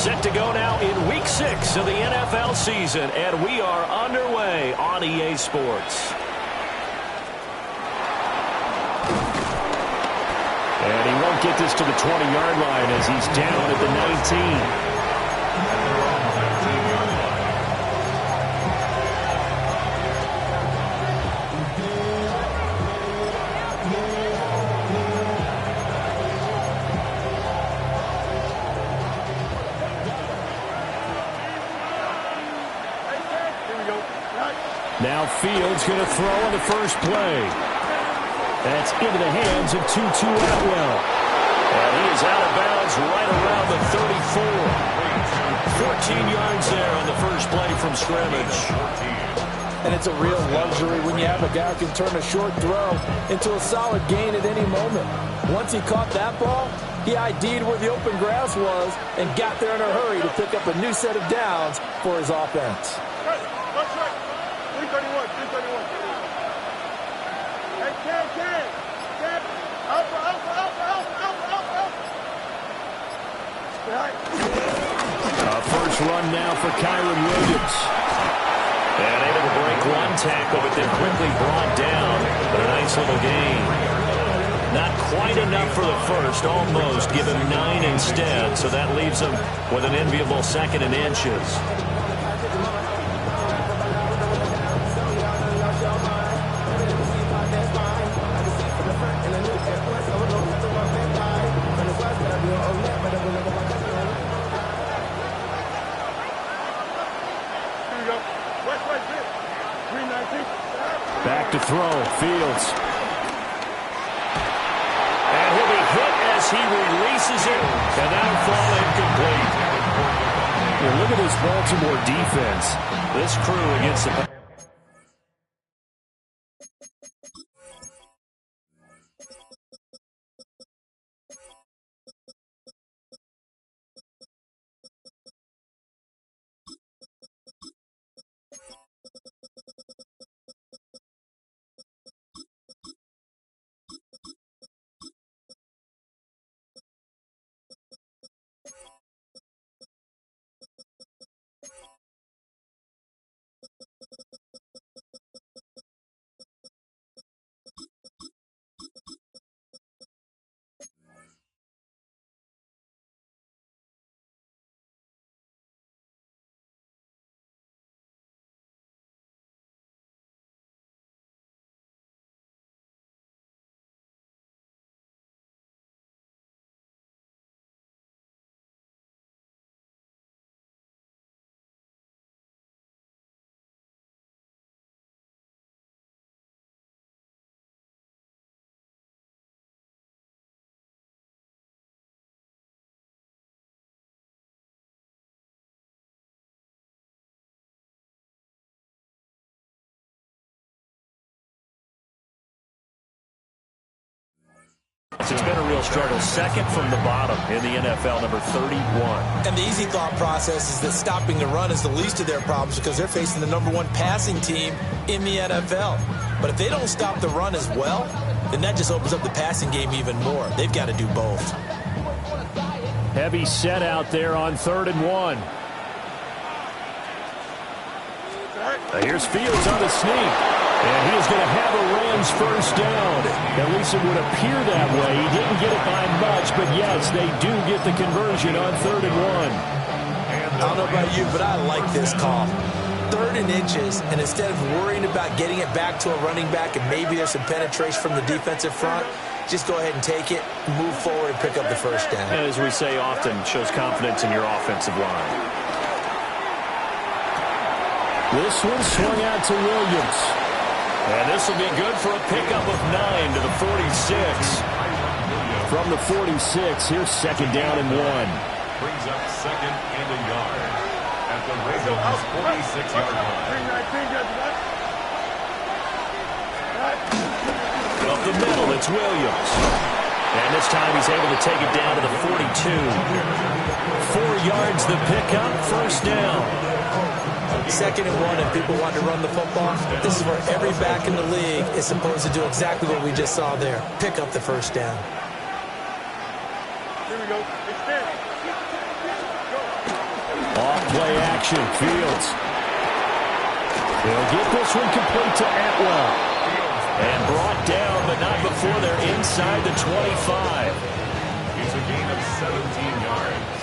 Set to go now in Week 6 of the NFL season, and we are underway on EA Sports. And he won't get this to the 20-yard line as he's down at the 19. Now Fields going to throw on the first play. That's into the hands of Tutu Atwell. And he is out of bounds right around the 34. 14 yards there on the first play from scrimmage. And it's a real luxury when you have a guy who can turn a short throw into a solid gain at any moment. Once he caught that ball, he ID'd where the open grass was and got there in a hurry to pick up a new set of downs for his offense. 331. Hey, Ken. Alpha. First run now for Kyron Williams. And able to break one tackle, but then quickly brought down. But a nice little gain. Not quite enough for the first, almost. Give him 9 instead, so that leaves him with an enviable 2nd and inches. Back to throw, Fields. And he'll be hit as he releases it, and that'll fall incomplete. Well, look at this Baltimore defense. This crew against the... It's been a real struggle. 2nd from the bottom in the NFL, number 31. And the easy thought process is that stopping the run is the least of their problems because they're facing the #1 passing team in the NFL. But if they don't stop the run as well, then that just opens up the passing game even more. They've got to do both. Heavy set out there on 3rd and 1. Now here's Fields on the sneak. And he is going to have a Rams first down. At least it would appear that way. He didn't get it by much, but yes, they do get the conversion on 3rd and 1. I don't know about you, but I like this call. 3rd and inches, and instead of worrying about getting it back to a running back and maybe there's some penetration from the defensive front, just go ahead and take it, move forward, and pick up the first down. And as we say often, shows confidence in your offensive line. This one swung out to Williams. And this will be good for a pickup of 9 to the 46. From the 46, here's 2nd down and 1. Brings up 2nd and a yard at the Ravens' 46-yard line. Up the middle, it's Williams. And this time he's able to take it down to the 42. 4 yards the pickup, first down. 2nd and 1, and people want to run the football. This is where every back in the league is supposed to do exactly what we just saw there. Pick up the first down. Here we go. Extend. Go. Off play action, Fields. They'll get this one complete to Atwell. And brought down, but not before they're inside the 25. It's a gain of 17 yards.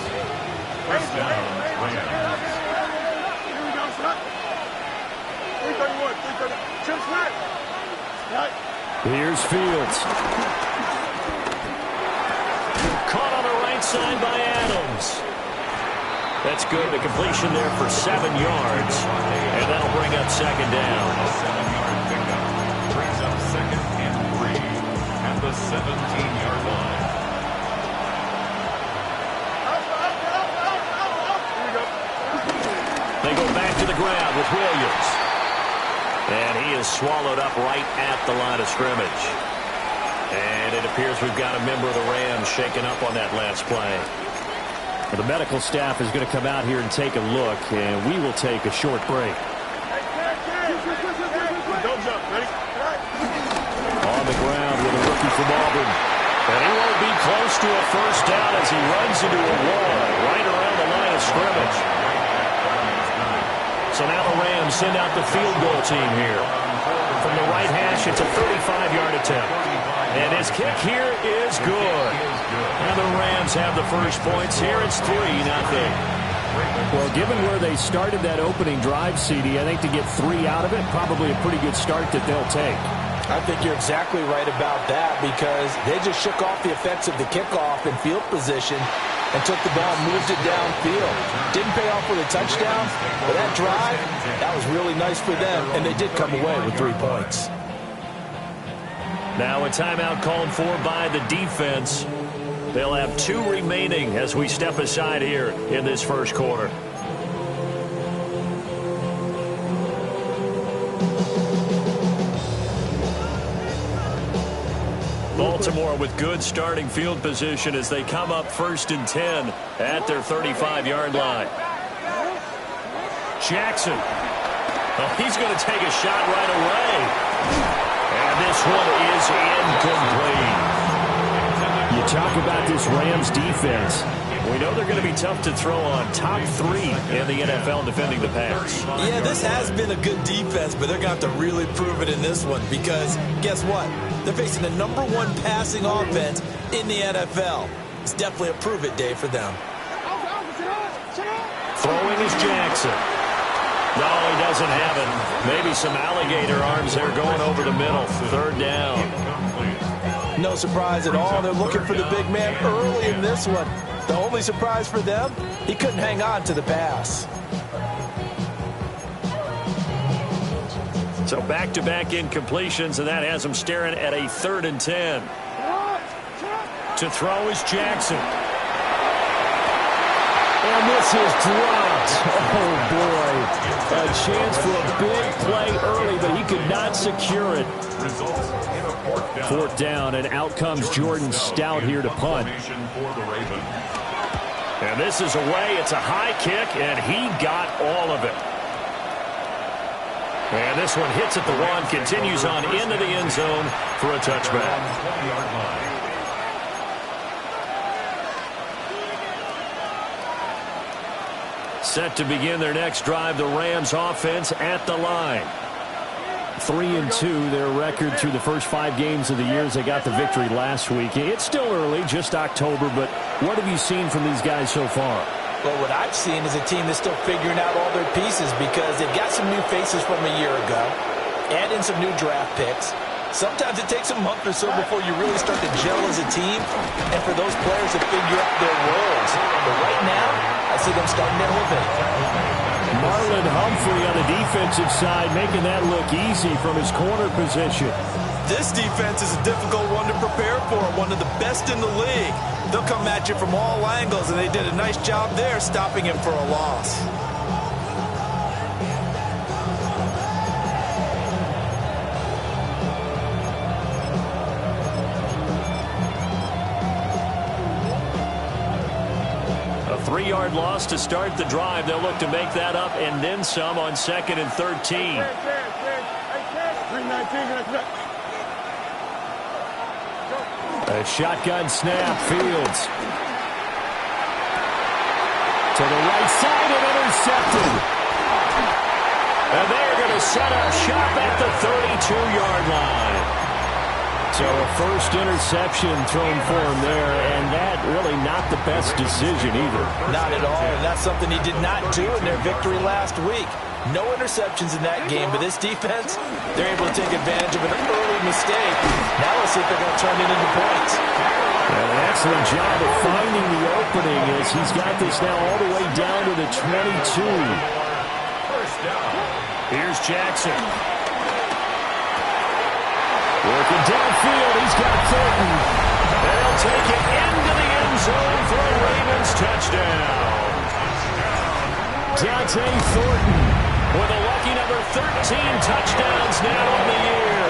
First down, Rams. Here we go, stop. 331, 330. Chips right. Right. Here's Fields. Caught on the right side by Adams. That's good. The completion there for 7 yards. And that'll bring up second down. A 7-yard pickup brings up second and 3 at the 17-yard line. Here we go. They go back to the ground with Williams. And he is swallowed up right at the line of scrimmage. And it appears we've got a member of the Rams shaken up on that last play. Well, the medical staff is going to come out here and take a look, and we will take a short break. Don't jump, ready? On the ground with a rookie from Auburn. And he won't be close to a first down as he runs into a wall right around the line of scrimmage. So now the Rams send out the field goal team here. From the right hash, it's a 35-yard attempt. And his kick here is good. And the Rams have the first points here. It's 3-0. Well, given where they started that opening drive, CD, I think to get 3 out of it, probably a pretty good start that they'll take. I think you're exactly right about that because they just shook off the effects of the kickoff in field position and took the ball and moved it downfield. Didn't pay off with a touchdown, but that drive, that was really nice for them, and they did come away with 3 points. Now a timeout called for by the defense. They'll have 2 remaining as we step aside here in this first quarter. Baltimore with good starting field position as they come up 1st and 10 at their 35-yard line. Jackson. Oh, he's going to take a shot right away. And this one is incomplete. You talk about this Rams defense. We know they're going to be tough to throw on. Top 3 in the NFL defending the pass. Yeah, this has been a good defense, but they're going to have to really prove it in this one because guess what? They're facing the #1 passing offense in the NFL. It's definitely a prove-it day for them. Throwing is Jackson. No, he doesn't have it. Maybe some alligator arms there going over the middle. 3rd down. No surprise at all. They're looking for the big man early in this one. The only surprise for them, he couldn't hang on to the pass. So back-to-back incompletions, and that has him staring at a 3rd and 10. To throw is Jackson. And this is dropped. Oh, boy. A chance for a big play early, but he could not secure it. Results in a 4th down. 4th down, and out comes Jordan Stout here to punt. And this is away. It's a high kick, and he got all of it. And this one hits at the 1, continues on into the end zone for a touchback. Set to begin their next drive, the Rams offense at the line. 3-2, their record through the first 5 games of the year as they got the victory last week. It's still early, just October, but what have you seen from these guys so far? Well, what I've seen is a team that's still figuring out all their pieces because they've got some new faces from a year ago, add in some new draft picks. Sometimes it takes a month or so before you really start to gel as a team and for those players to figure out their roles. But right now, I see them starting to elevate. Marlon Humphrey on the defensive side making that look easy from his corner position. This defense is a difficult one to prepare for, one of the best in the league. They'll come at you from all angles, and they did a nice job there stopping him for a loss. A 3-yard loss to start the drive. They'll look to make that up and then some on 2nd and 13. 319. A shotgun snap, Fields. To the right side and intercepted. And they're going to set up shop at the 32-yard line. So a first interception thrown for him there, and that really not the best decision either. Not at all, and that's something he did not do in their victory last week. No interceptions in that game, but this defense, they're able to take advantage of an early mistake. Now let's see if they're going to turn it into points. And an excellent job of finding the opening as he's got this now all the way down to the 22. First down. Here's Jackson. Working downfield, he's got Thornton. They'll take it into the end zone for a Ravens touchdown. Dante Thornton with a lucky number 13 touchdowns now on the year.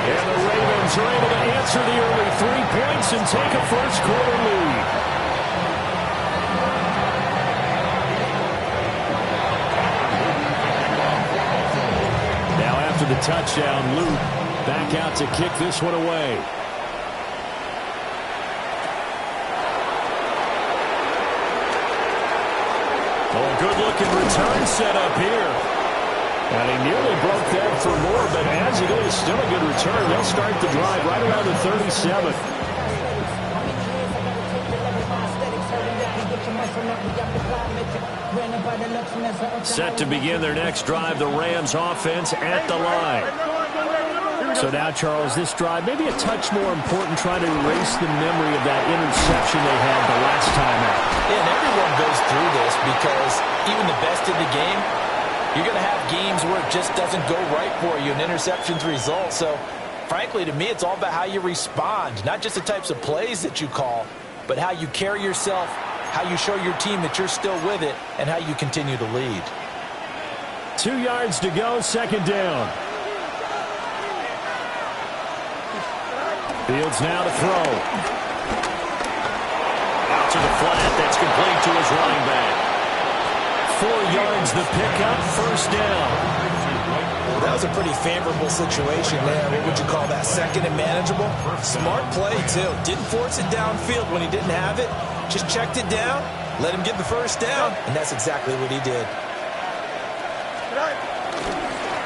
And the Ravens are able to answer the early 3 points and take a first-quarter lead. Now after the touchdown, Luke back out to kick this one away. Oh, good-looking return set up here. And he nearly broke that for more, but as it is, still a good return. They'll start the drive right around the 37. Set to begin their next drive, the Rams offense at the line. So now, Charles, this drive maybe a touch more important, trying to erase the memory of that interception they had the last time out. Yeah, and everyone goes through this because even the best in the game, you're going to have games where it just doesn't go right for you, and interceptions result. So, frankly, to me, it's all about how you respond, not just the types of plays that you call, but how you carry yourself, how you show your team that you're still with it, and how you continue to lead. 2 yards to go, second down. Fields now to throw. Out to the flat. That's complete to his running back. 4 yards the pickup, first down. Well, that was a pretty favorable situation there. What would you call that? Second and manageable? Smart play, too. Didn't force it downfield when he didn't have it. Just checked it down, let him get the first down, and that's exactly what he did.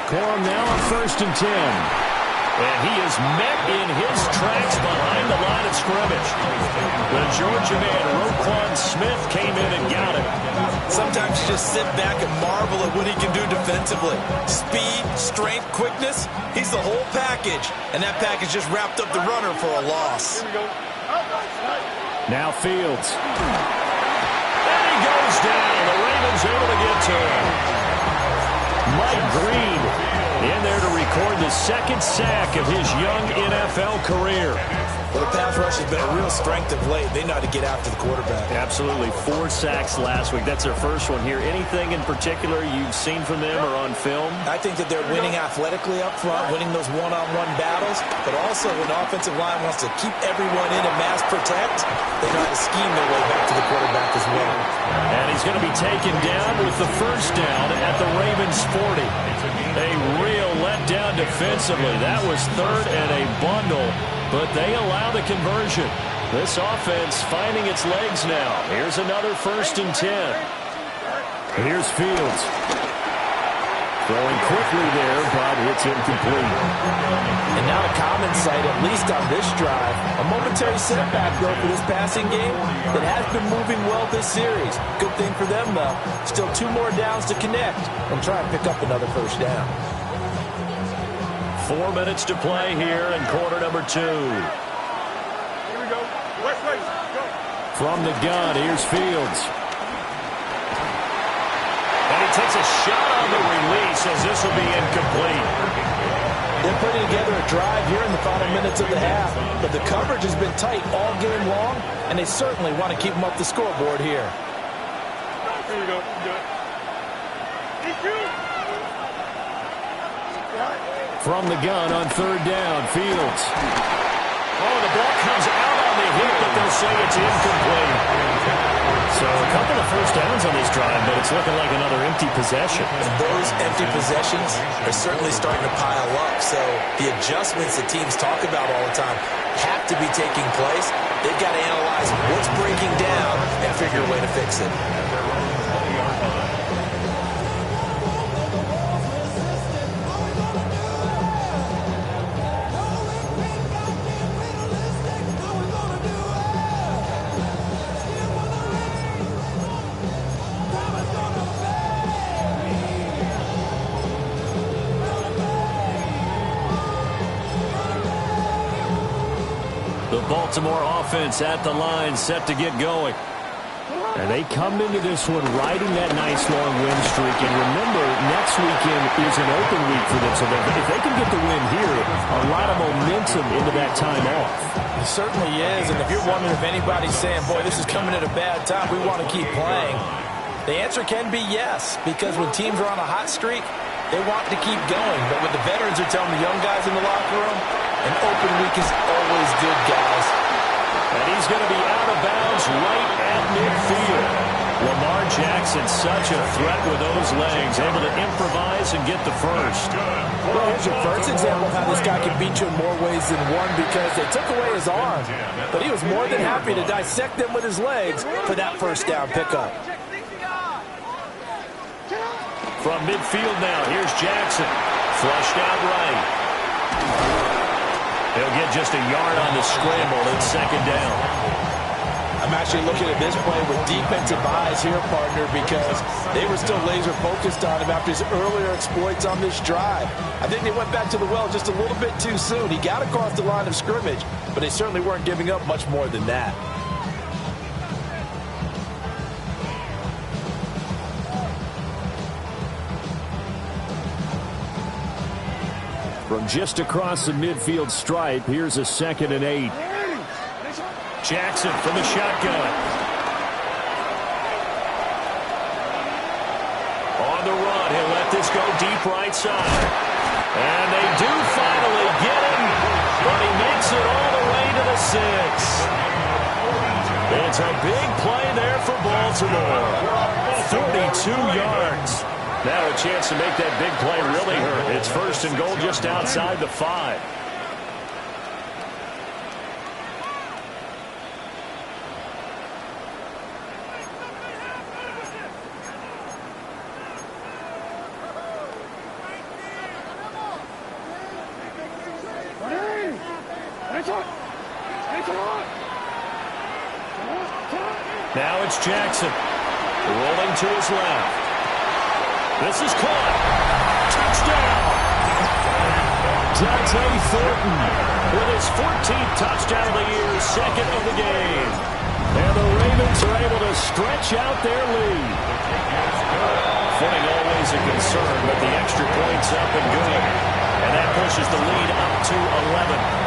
Corum now on 1st and 10. And he is met in his tracks behind the line of scrimmage. The Georgia man, Roquan Smith, came in and got it. Sometimes you just sit back and marvel at what he can do defensively. Speed, strength, quickness, he's the whole package. And that package just wrapped up the runner for a loss. Now Fields. And he goes down. The Ravens able to get to him. Mike Green in there to record the second sack of his young NFL career. Well, the pass rush has been a real strength of late. They know how to get after the quarterback. Absolutely. 4 sacks last week. That's their first one here. Anything in particular you've seen from them or on film? I think that they're winning athletically up front, winning those one-on-one battles, but also when the offensive line wants to keep everyone in and mass protect, they know how to scheme their way back to the quarterback as well. And he's going to be taken down with the first down at the Ravens 40. A real letdown defensively. That was third and a bundle, but they allow the conversion. This offense finding its legs now. Here's another 1st and 10. Here's Fields. Throwing quickly there, but it's incomplete. And now a common sight, at least on this drive. A momentary setback, though, for this passing game that has been moving well this series. Good thing for them, though. Still 2 more downs to connect and try and pick up another first down. 4 minutes to play here in quarter number 2. Here we go. West, go. From the gun, here's Fields. And he takes a shot on the release as this will be incomplete. They're putting together a drive here in the final minutes of the half, but the coverage has been tight all game long, and they certainly want to keep them up the scoreboard here. Here we go. From the gun on 3rd down, Fields. Oh, the ball comes out on the hit, but they'll say it's incomplete. So a couple of first downs on this drive, but it's looking like another empty possession. And those empty possessions are certainly starting to pile up. So the adjustments that teams talk about all the time have to be taking place. They've got to analyze what's breaking down and figure a way to fix it. The Baltimore offense at the line, set to get going. And they come into this one riding that nice long win streak. And remember, next weekend is an open week for them. So if they can get the win here, a lot of momentum into that time off. It certainly is. And if you're wondering if anybody's saying, boy, this is coming at a bad time, we want to keep playing, the answer can be yes. Because when teams are on a hot streak, they want to keep going. But what the veterans are telling the young guys in the locker room, an open week is always good, guys. And he's going to be out of bounds right at midfield. Lamar Jackson, such a threat with those legs, able to improvise and get the first. Well, here's your first example of how this guy can beat you in more ways than one, because they took away his arm. But he was more than happy to dissect them with his legs for that first down pickup. From midfield now, here's Jackson. Flushed out right. They'll get just a yard on the scramble in second down. I'm actually looking at this play with defensive eyes here, partner, because they were still laser focused on him after his earlier exploits on this drive. I think they went back to the well just a little bit too soon. He got across the line of scrimmage, but they certainly weren't giving up much more than that. From just across the midfield stripe, here's a 2nd and 8. Jackson from the shotgun. On the run, he'll let this go deep right side. And they do finally get him, but he makes it all the way to the 6. It's a big play there for Baltimore. 42 yards. Now a chance to make that big play really hurt. It's 1st and goal just outside the 5. Now it's Jackson. Rolling to his left. This is caught. Touchdown. Dante Thornton with his 14th touchdown of the year, 2nd of the game. And the Ravens are able to stretch out their lead. Footing always a concern, but the extra point's up and good. And that pushes the lead up to 11.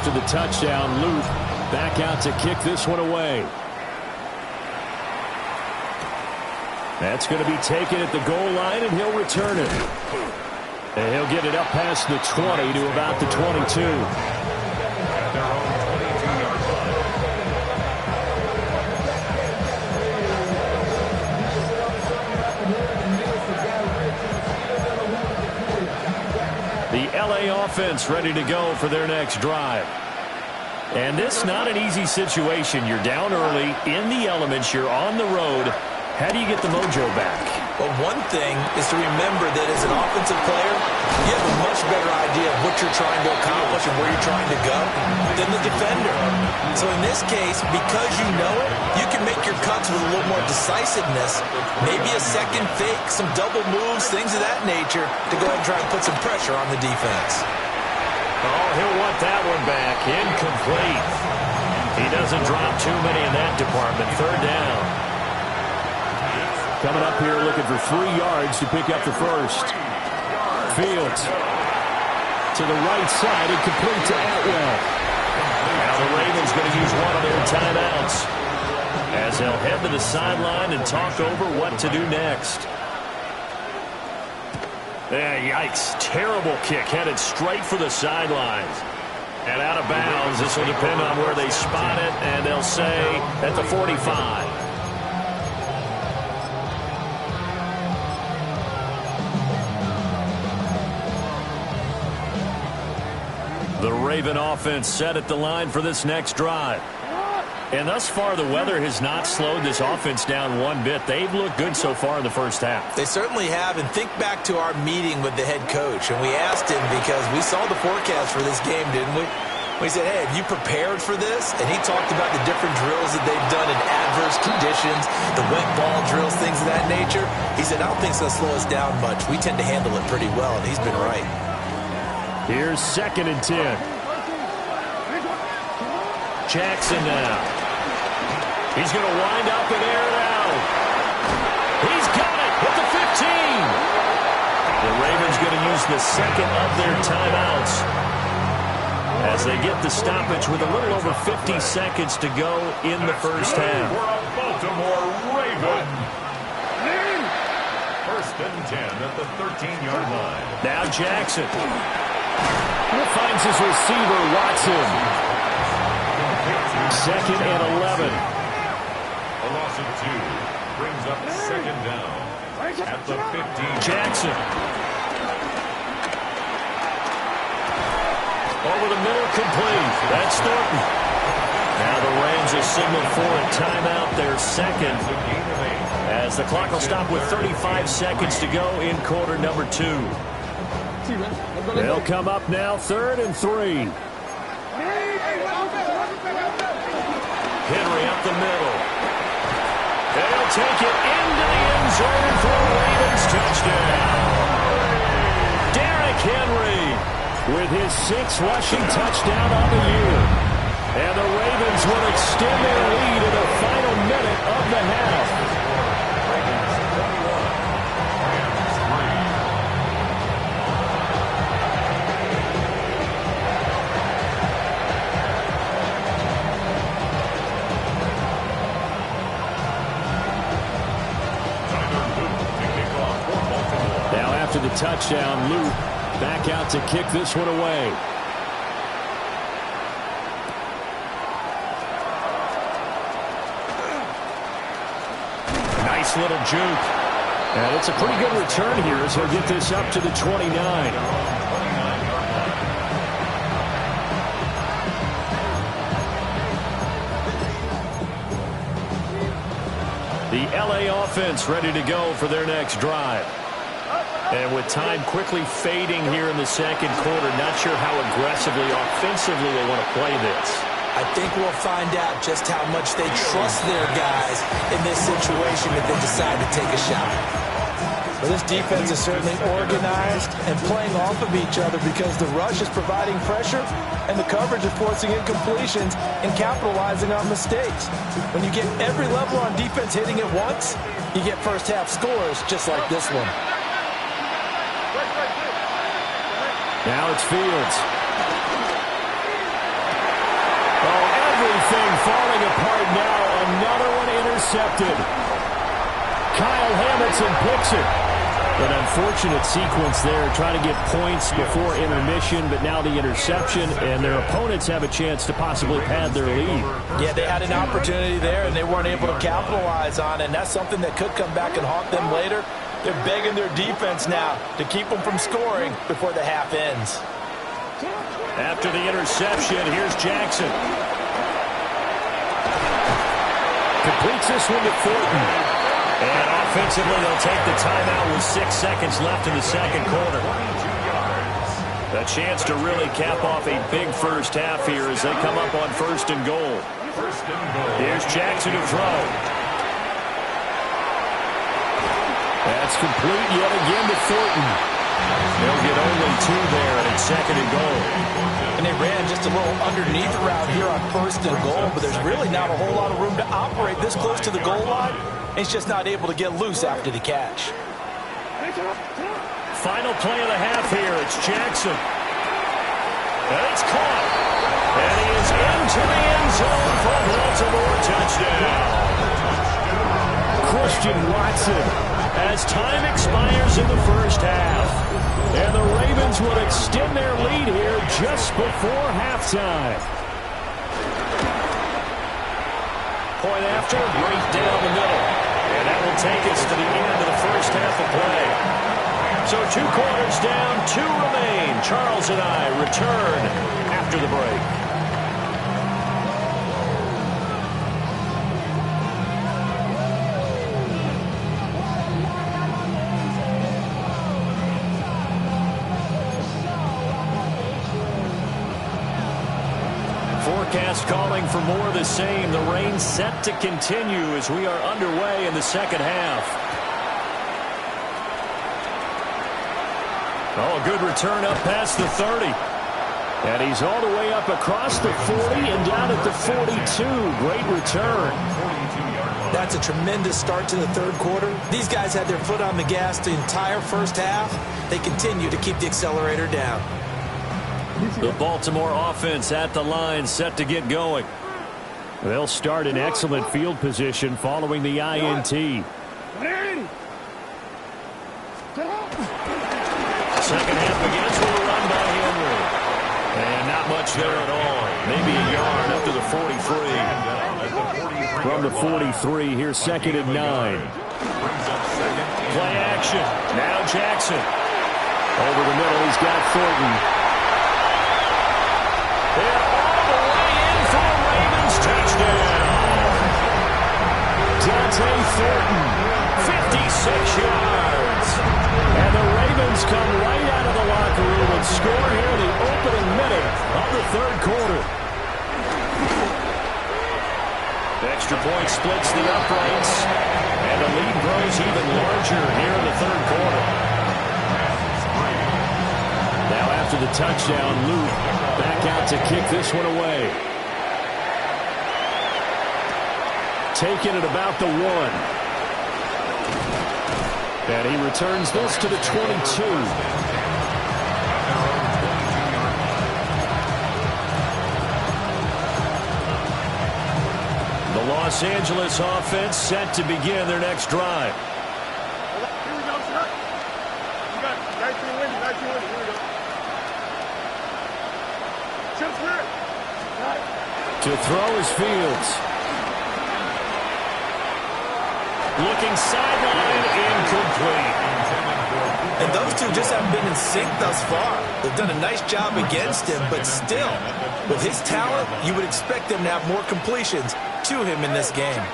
After the touchdown, Luke back out to kick this one away. That's going to be taken at the goal line, and he'll return it. And he'll get it up past the 20 to about the 22. The LA offense ready to go for their next drive. And this is not an easy situation. You're down early, in the elements, you're on the road. How do you get the mojo back? Well, one thing is to remember that as an offensive player, you have a much better idea of what you're trying to accomplish and where you're trying to go than the defender. So in this case, because you know it, you can make your cuts with a little more decisiveness, maybe a second fake, some double moves, things of that nature, to go ahead and try and put some pressure on the defense. Oh, he'll want that one back. Incomplete. He doesn't drop too many in that department. 3rd down. Coming up here looking for 3 yards to pick up the first. Fields to the right side and complete to Atwell. Now the Ravens going to use one of their timeouts as they'll head to the sideline and talk over what to do next. Yikes. Terrible kick headed straight for the sidelines. And out of bounds. This will depend on where they spot it, and they'll say, at the 45. The Raven offense set at the line for this next drive. And thus far, the weather has not slowed this offense down one bit. They've looked good so far in the first half. They certainly have. And think back to our meeting with the head coach. And we asked him, because we saw the forecast for this game, didn't we? We said, hey, have you prepared for this? And he talked about the different drills that they've done in adverse conditions, the wet ball drills, things of that nature. He said, I don't think it's going to slow us down much. We tend to handle it pretty well, and he's been right. Here's 2nd and 10. Jackson now. He's going to wind up and air it out. He's got it at the 15. The Ravens going to use the second of their timeouts as they get the stoppage with a little over 50 seconds to go in the first half. For a Baltimore Raven. 1st and 10 at the 13-yard line. Now Jackson. Finds his receiver, Watson. 2nd and 11. A loss of 2 brings up 2nd down at the 15. Jackson. Over the middle, complete. That's Thornton. Now the Rams are signaled for a timeout, their second, as the clock will stop with 35 seconds to go in quarter number 2. They'll come up now, 3rd and 3. Henry up the middle. They'll take it into the end zone for a Ravens touchdown. Derrick Henry with his 6th rushing touchdown on the year. And the Ravens will extend their lead in the final minute of the half. The touchdown, Luke back out to kick this one away. Nice little juke. And it's a pretty good return here as he'll get this up to the 29. The LA offense ready to go for their next drive. And with time quickly fading here in the second quarter, not sure how aggressively, offensively they want to play this. I think we'll find out just how much they trust their guys in this situation if they decide to take a shot. Well, this defense is certainly organized and playing off of each other because the rush is providing pressure and the coverage is forcing incompletions and capitalizing on mistakes. When you get every level on defense hitting at once, you get first half scores just like this one. Now it's Fields. Oh, everything falling apart now. Another one intercepted. Kyle Hamilton picks it. An unfortunate sequence there, trying to get points before intermission, but now the interception, and their opponents have a chance to possibly pad their lead. Yeah, they had an opportunity there, and they weren't able to capitalize on it, and that's something that could come back and haunt them later. They're begging their defense now to keep them from scoring before the half ends. After the interception, here's Jackson. Completes this one to Thornton. And offensively, they'll take the timeout with 6 seconds left in the second quarter. A chance to really cap off a big first half here as they come up on 1st and goal. Here's Jackson to throw. That's complete yet again to Thornton. They'll get only 2 there, and it's 2nd and goal. And they ran just a little underneath route here on 1st and goal, but there's really not a whole lot of room to operate this close to the goal line. He's just not able to get loose after the catch. Final play of the half here. It's Jackson. And it's caught. And he is into the end zone for a Baltimore touchdown. Christian Watson, as time expires in the first half. And the Ravens will extend their lead here just before halftime. point after, right down the middle. And that will take us to the end of the first half of play. So 2 quarters down, 2 remain. Charles and I return after the break. Forecast calling for more of the same. The rain set to continue as we are underway in the second half. Oh, a good return up past the 30. And he's all the way up across the 40 and down at the 42. Great return. That's a tremendous start to the third quarter. These guys had their foot on the gas the entire first half. They continue to keep the accelerator down. The Baltimore offense at the line, set to get going. They'll start in excellent field position following the INT. Second half begins with a run by Henry. And not much there at all. Maybe a yard up to the 43. From the 43, here's second and 9. Play action. Now Jackson. Over the middle, he's got Thornton. They're all the way in for a Ravens touchdown. Dante Thornton, 56 yards. And the Ravens come right out of the locker room and score here in the opening minute of the third quarter. The extra point splits the uprights, and the lead grows even larger here in the third quarter. Now after the touchdown, Luke back out to kick this one away. Taking it about the 1. And he returns this to the 22. The Los Angeles offense set to begin their next drive. Here we go, sir. You got 19 winning, 19 winning. Here we go. Chip clear. To throw is Fields. Looking sideline, incomplete. And those two just haven't been in sync thus far. They've done a nice job against him, but still, with his talent, you would expect them to have more completions to him in this game.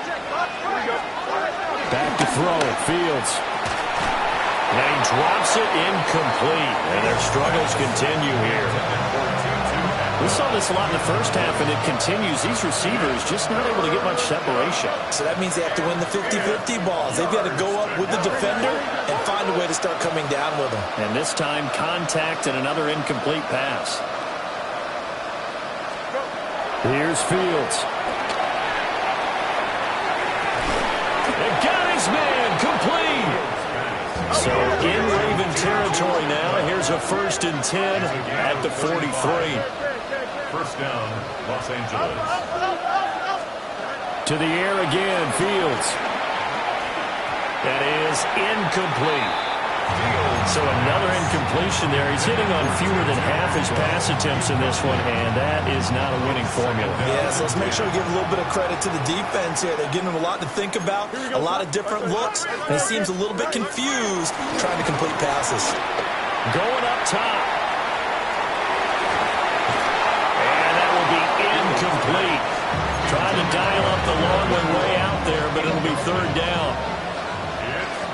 Back to throw, Fields. And he drops it incomplete, and their struggles continue here. We saw this a lot in the first half, and it continues. These receivers just not able to get much separation. So that means they have to win the 50-50 balls. They've got to go up with the defender and find a way to start coming down with them. And this time, contact and another incomplete pass. Here's Fields. They got his man, complete. So in Raven territory now, here's a 1st and 10 at the 43. First down, Los Angeles. To the air again, Fields. That is incomplete. So another incompletion there. He's hitting on fewer than half his pass attempts in this one, and that is not a winning formula. Yeah, so let's make sure we give a little bit of credit to the defense here. They're giving him a lot to think about, a lot of different looks, and he seems a little bit confused trying to complete passes. Going up top. And that will be incomplete. Trying to dial up the long one way out there, but it'll be 3rd down.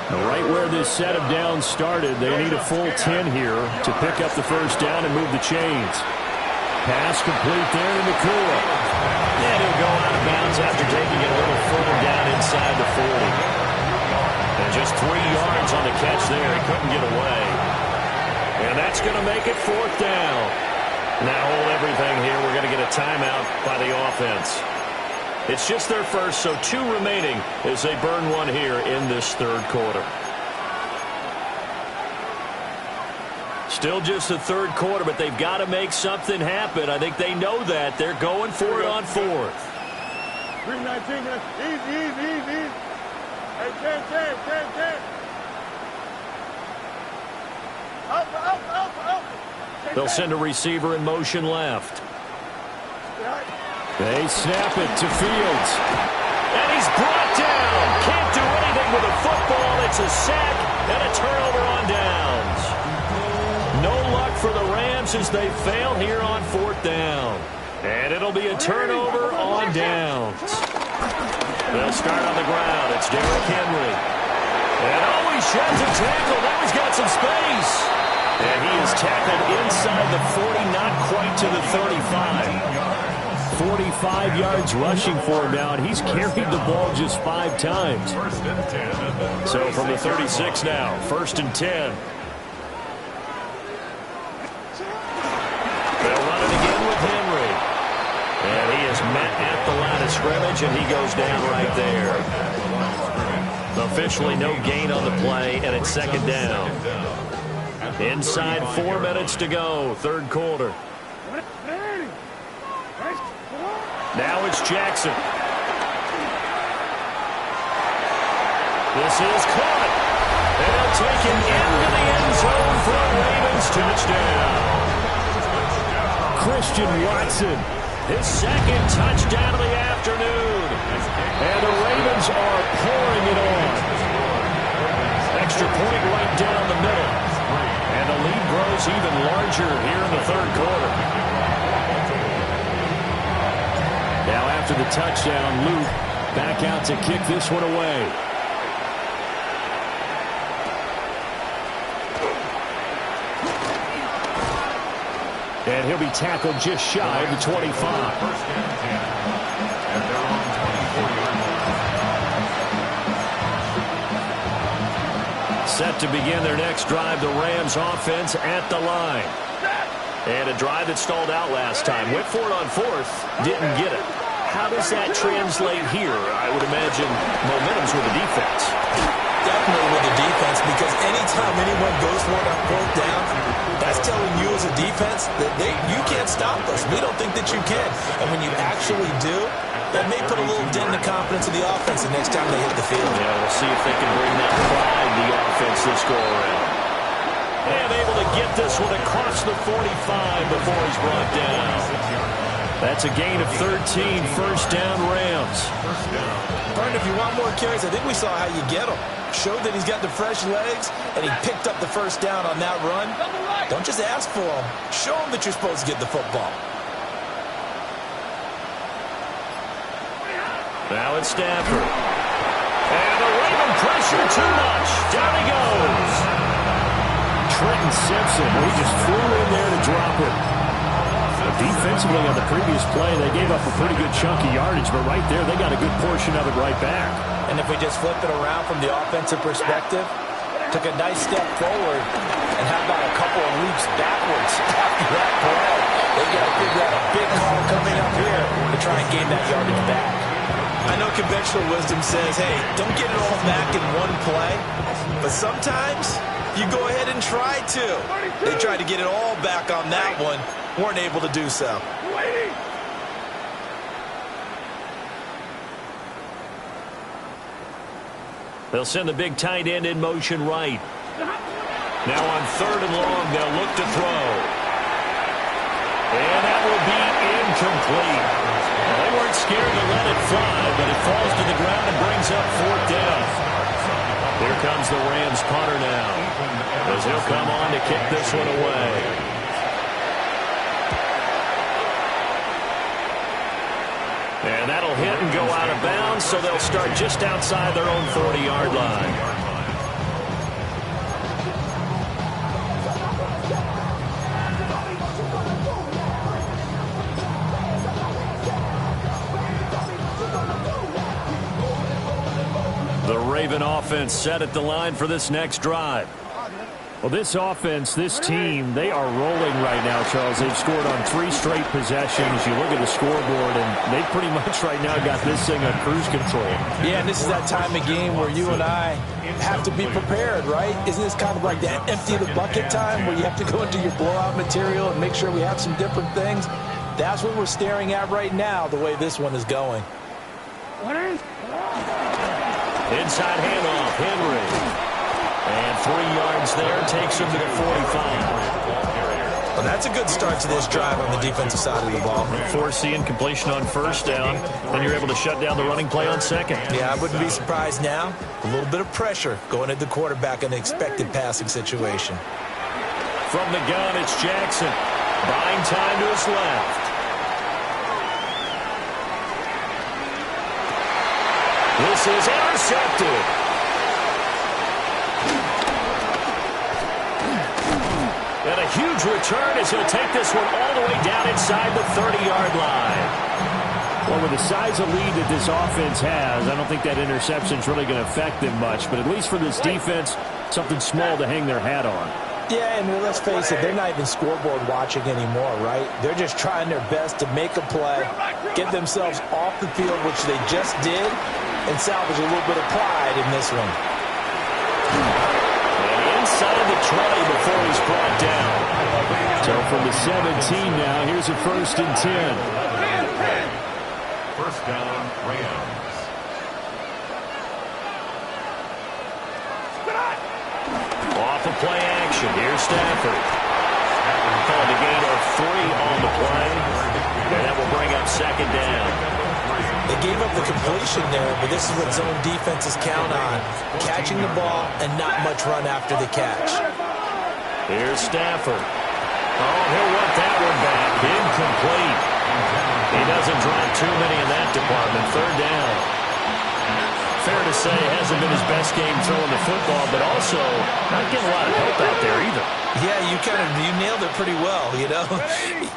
Right where this set of downs started, they need a full 10 here to pick up the 1st down and move the chains. Pass complete there to Nakua. And he'll go out of bounds after taking it a little further down inside the 40. And just 3 yards on the catch there. He couldn't get away. And that's going to make it 4th down. Now hold everything here. We're going to get a timeout by the offense. It's just their first, so 2 remaining as they burn one here in this 3rd quarter. Still just the 3rd quarter, but they've got to make something happen. I think they know that. They're going for it on 4th. 319, easy. Hey, 10. Up. They'll send a receiver in motion left. They snap it to Fields. And he's brought down. Can't do anything with a football. It's a sack and a turnover on downs. No luck for the Rams as they fail here on 4th down. And it'll be a turnover on downs. They'll start on the ground. It's Derrick Henry. And he sheds a tackle. Now he's got some space. And he is tackled inside the 40, not quite to the 35. 45 yards rushing for him now, and he's carried the ball just 5 times. So from the 36 now, 1st and 10. They'll run it again with Henry. And he is met at the line of scrimmage, and he goes down right there. Officially no gain on the play, and it's 2nd down. Inside 4 minutes to go, 3rd quarter. Now it's Jackson. This is caught. And he'll take it into the end zone for a Ravens touchdown. Christian Watson, his 2nd touchdown of the afternoon. And the Ravens are pouring it on. Extra point right down the middle. And the lead grows even larger here in the 3rd quarter. Now after the touchdown, Luke back out to kick this one away. And he'll be tackled just shy of the 25. Set to begin their next drive, the Rams offense at the line. And a drive that stalled out last time. Went for it on 4th, didn't get it. How does that translate here? I would imagine momentum's with the defense. Definitely with the defense, because anytime anyone goes for it on 4th down, that's telling you as a defense that you can't stop us. We don't think that you can. And when you actually do, that may put a little dent in the confidence of the offense the next time they hit the field. Yeah, we'll see if they can bring that pride to the offense this go-around. And able to get this one across the 45 before he's brought down. That's a gain of 13, 1st down Rams. Burn, if you want more carries, I think we saw how you get him. Showed that he's got the fresh legs, and he picked up the 1st down on that run. Don't just ask for him. Show him that you're supposed to get the football. Now it's Stafford. And the Raven pressure too much. Down he goes. Trenton Simpson, he just flew in there to drop it. Defensively on the previous play, they gave up a pretty good chunk of yardage, but right there, they got a good portion of it right back. And if we just flip it around from the offensive perspective, took a nice step forward, and how about a couple of leaps backwards after that play? They got to figure out a big call coming up here to try and gain that yardage back. I know conventional wisdom says, hey, don't get it all back in one play, but sometimes you go ahead and try to. They tried to get it all back on that one. Weren't able to do so. They'll send the big tight end in motion right. Now on 3rd and long, they'll look to throw. And that will be incomplete. They weren't scared to let it fly, but it falls to the ground and brings up 4th down. Here comes the Rams punter now, as he'll come on to kick this one away. And that'll hit and go out of bounds, so they'll start just outside their own 40-yard line. The Raven offense set at the line for this next drive. Well, this offense, this team, they are rolling right now, Charles. They've scored on 3 straight possessions. You look at the scoreboard, and they pretty much right now got this thing on cruise control. Yeah, and this is that time of game where you and I have to be prepared, right? Isn't this kind of like that empty the bucket time where you have to go into your blowout material and make sure we have some different things? That's what we're staring at right now, the way this one is going. Inside handoff, Henry. And 3 yards there takes him to the 45. Well, that's a good start to this drive on the defensive side of the ball. Forcing completion on first down, then you're able to shut down the running play on second. Yeah, I wouldn't be surprised now. A little bit of pressure going at the quarterback in the expected passing situation. From the gun, it's Jackson. Buying time to his left. This is intercepted. And a huge return as he'll take this one all the way down inside the 30-yard line. Well, with the size of lead that this offense has, I don't think that interception is really going to affect them much. But at least for this defense, something small to hang their hat on. Yeah, and let's face it, they're not even scoreboard watching anymore, right? They're just trying their best to make a play, get themselves off the field, which they just did, and salvage a little bit of pride in this one. And inside the 20 before he's brought down. So from the 17 now, here's a 1st and 10. First down, Rams. Off of play action. Here's Stafford. Called a gain of 3 on the play. And that will bring up 2nd down. They gave up the completion there, but this is what zone defenses count on. Catching the ball and not much run after the catch. Here's Stafford. Oh, he'll want that one back. Incomplete. He doesn't drive too many in that department. 3rd down. Fair to say, hasn't been his best game throwing the football, but also not getting a lot of help out there either. Yeah, you nailed it pretty well, you know.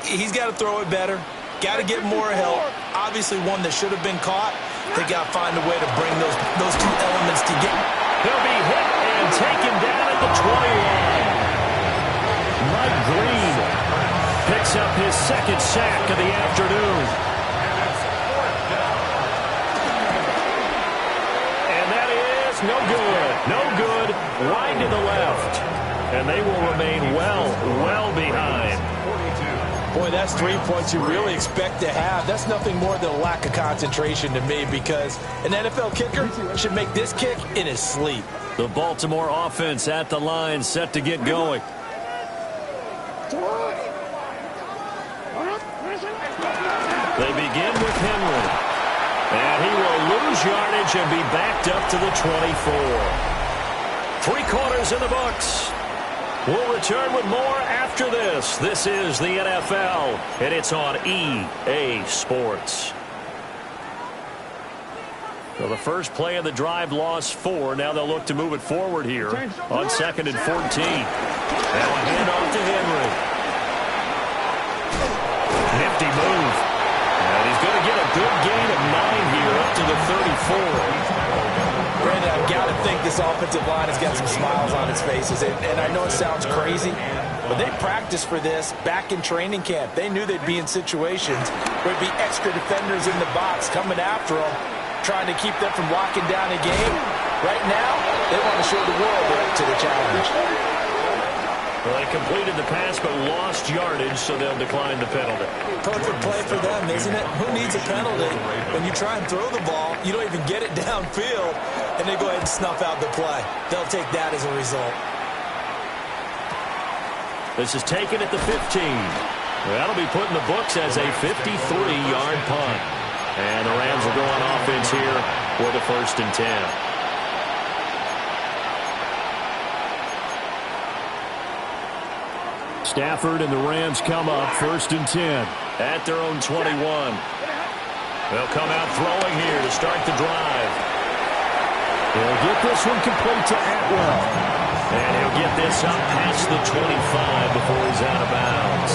He's got to throw it better. Got to get more help. Obviously one that should have been caught. They got to find a way to bring those two elements together. He'll be hit and taken down at the 20-line. Mike Green picks up his 2nd sack of the afternoon. And that is no good. No good. Wide to the left. And they will remain well behind. Boy, that's 3 points you really expect to have. That's nothing more than a lack of concentration to me, because an NFL kicker should make this kick in his sleep. The Baltimore offense at the line, set to get going. They begin with Henry. And he will lose yardage and be backed up to the 24. 3 quarters in the books. We'll return with more after this. This is the NFL, and it's on EA Sports. So the first play of the drive lost 4. Now they'll look to move it forward here on 2nd and 14. Now a handoff to Henry. Nifty move. And he's going to get a good gain of 9 here up to the 34. Brandon, I've got to think this offensive line has got some smiles on its faces. And I know it sounds crazy, but they practiced for this back in training camp. They knew they'd be in situations where there'd be extra defenders in the box coming after them, trying to keep them from locking down a game. Right now, they want to show the world they're up to the challenge. Well, they completed the pass but lost yardage, so they'll decline the penalty. Perfect play for them, isn't it? Who needs a penalty? When you try and throw the ball, you don't even get it downfield, and they go ahead and snuff out the play. They'll take that as a result. This is taken at the 15. That'll be put in the books as a 53-yard punt. And the Rams will go on offense here for the 1st and 10. Stafford and the Rams come up 1st and 10 at their own 21. They'll come out throwing here to start the drive. He'll get this one complete to Atwell. And he'll get this up past the 25 before he's out of bounds.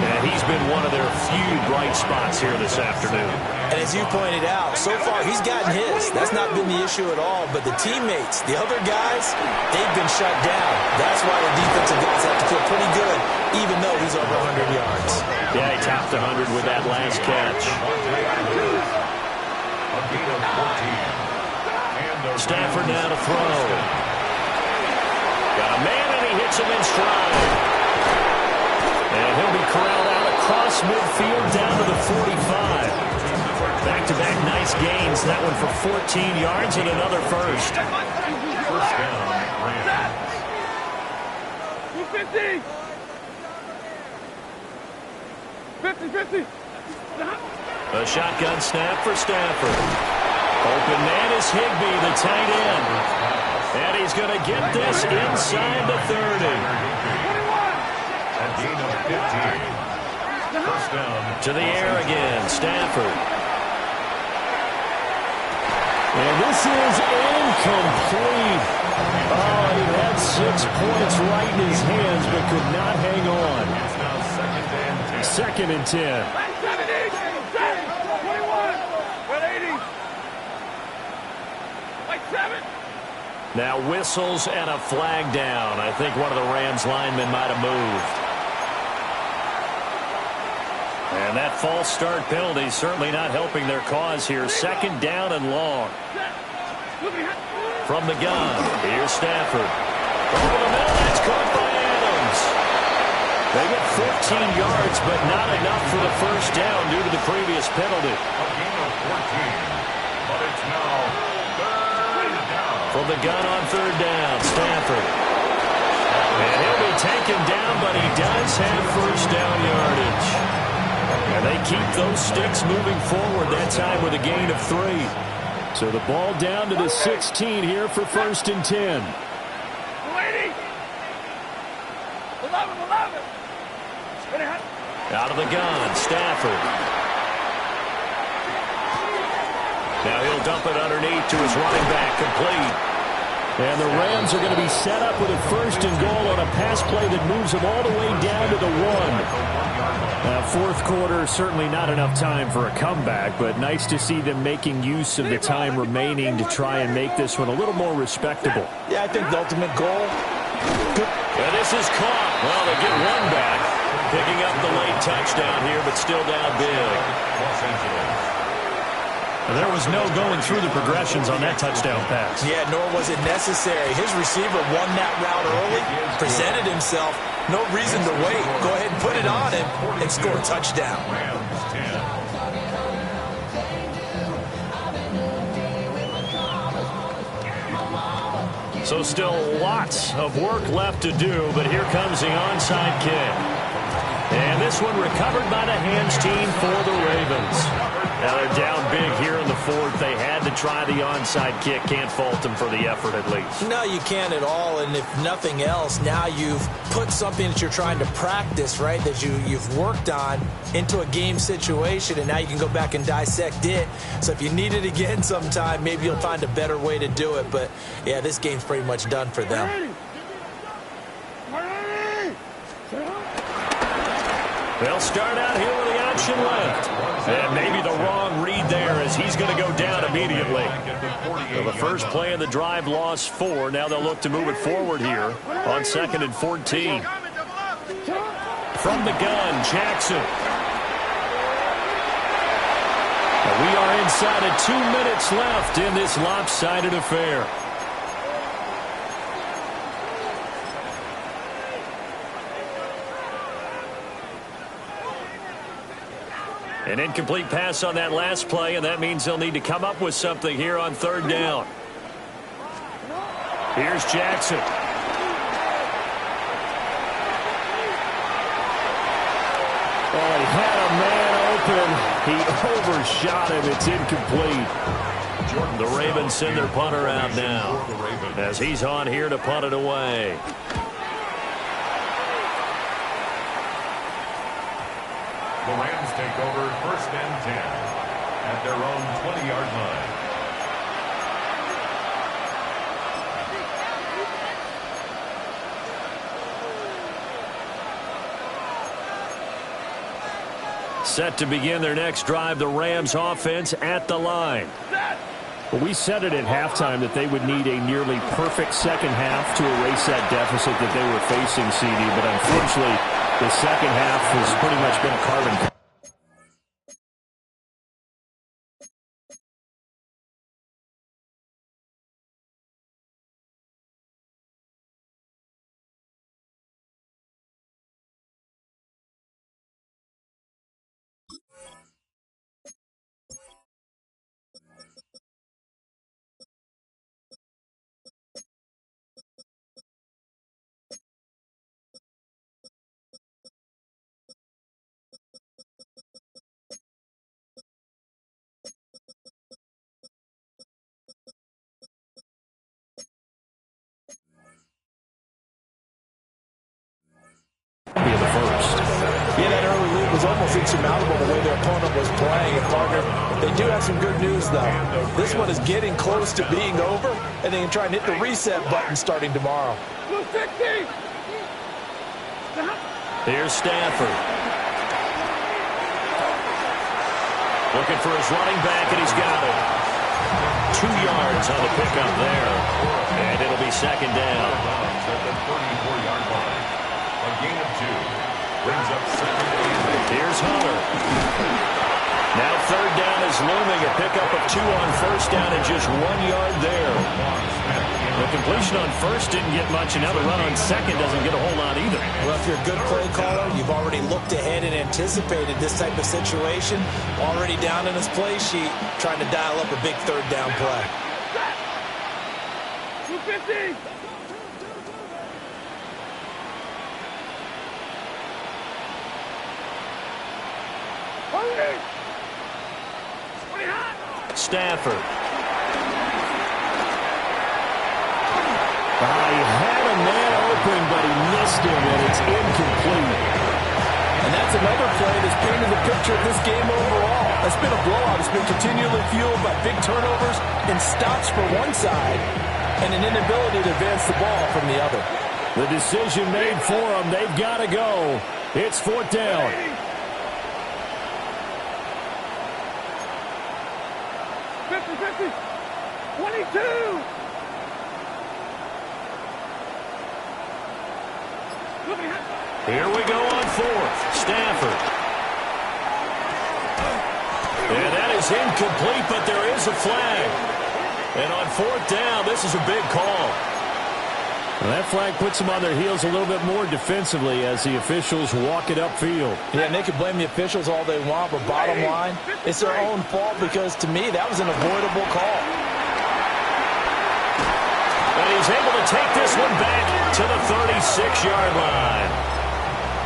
And he's been one of their few bright spots here this afternoon. And as you pointed out, so far he's gotten his. That's not been the issue at all. But the teammates, the other guys, they've been shut down. That's why the defensive guys have to feel pretty good, even though he's over 100 yards. Yeah, he topped 100 with that last catch. Stafford now to throw. Got a man, and he hits him in stride. And he'll be corralled out across midfield down to the 45. Back-to-back nice gains. That one for 14 yards and another first. First down, Rams. 50-50. A shotgun snap for Stafford. Open man is Higbee, the tight end. And he's going to get this inside the 30. A gain of 15. First down. To the air again, Stafford. And this is incomplete. Oh, he had 6 points right in his hands, but could not hang on. It's now 2nd and 10. Second and 10. Like 70, 21, 180. Like 7. Now whistles and a flag down. I think one of the Rams linemen might have moved. And that false start penalty certainly not helping their cause here. Second down and long. From the gun, here's Stafford. Over the middle, that's caught by Adams. They get 14 yards, but not enough for the first down due to the previous penalty. A gain of 14. But it's now 3rd down. From the gun on 3rd down, Stafford. And he'll be taken down, but he does have first down yardage. And they keep those sticks moving forward, that time with a gain of 3. So the ball down to the 16 here for 1st and 10. 280. 11. Out of the gun, Stafford. Now he'll dump it underneath to his running back, complete. And the Rams are going to be set up with a 1st and goal on a pass play that moves them all the way down to the 1. Fourth quarter, certainly not enough time for a comeback, but nice to see them making use of the time remaining to try and make this one a little more respectable. Yeah, I think the ultimate goal. And this is caught. Well, they get one back, picking up the late touchdown here, but still down big. Los Angeles. There was no going through the progressions on that touchdown pass. Yeah, nor was it necessary. His receiver won that route early, presented himself. No reason to wait. Go ahead and put it on him and score a touchdown. Rams 10. So still lots of work left to do, but here comes the onside kick. And this one recovered by the hands team for the Ravens. Now they're down big here in the 4th. They had to try the onside kick. Can't fault them for the effort at least. No, you can't at all. And if nothing else, now you've put something that you're trying to practice, right, that you've worked on into a game situation, and now you can go back and dissect it. So if you need it again sometime, maybe you'll find a better way to do it. But, yeah, this game's pretty much done for them. They'll start out here with the option left. And maybe the wrong read there as he's going to go down immediately. So the first play of the drive lost 4. Now they'll look to move it forward here on 2nd and 14. From the gun, Jackson. And we are inside of 2 minutes left in this lopsided affair. An incomplete pass on that last play, and that means they'll need to come up with something here on 3rd down. Here's Jackson. Oh, he had a man open. He overshot him. It's incomplete. The Ravens send their punter out now as he's on here to punt it away. The Rams take over 1st and 10 at their own 20-yard line. Set to begin their next drive, the Rams offense at the line. Well, we said it at halftime that they would need a nearly perfect second half to erase that deficit that they were facing, CD, but unfortunately, the second half has pretty much been a carbon almost insurmountable the way their opponent was playing. And partner, they do have some good news, though. This one is getting close to being over, and they can try and hit the reset button starting tomorrow. Here's Stafford. Looking for his running back, and he's got it. 2 yards on the pickup there. And it'll be second down. At the 34-yard line. A gain of 2. Brings up second and 8. Here's Hunter. Now third down is looming. A pickup of 2 on first down and just 1 yard there. The completion on first didn't get much, and now the run on second doesn't get a whole lot either. Well, if you're a good play caller, you've already looked ahead and anticipated this type of situation. Already down in his play sheet, trying to dial up a big third down play. 250. Stafford. He had a man open, but he missed him, and it's incomplete. And that's another play that's painted the picture of this game overall. It's been a blowout. It's been continually fueled by big turnovers and stops for one side and an inability to advance the ball from the other. The decision made for them. They've got to go. It's fourth down. 50-50. 22. Here we go on fourth. Stafford. And that is incomplete, but there is a flag. And on fourth down, this is a big call. Well, that flag puts them on their heels a little bit more defensively as the officials walk it upfield. Yeah, and they can blame the officials all they want, but bottom line, it's their own fault because, to me, that was an avoidable call. And he's able to take this one back to the 36-yard line.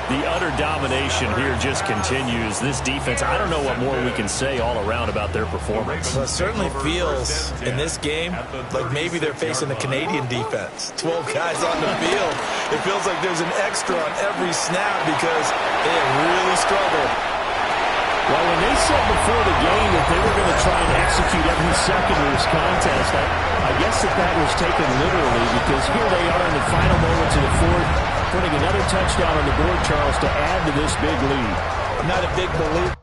The utter domination here just continues. This defense, I don't know what more we can say all around about their performance. Well, it certainly feels in this game like maybe they're facing a Canadian defense. 12 guys on the field. It feels like there's an extra on every snap because they have really struggled. Well, when they said before the game that they were going to try and execute every second of this contest, I guess that was taken literally because here they are in the final moments of the fourth, putting another touchdown on the board, Charles, to add to this big lead. I'm not a big believer.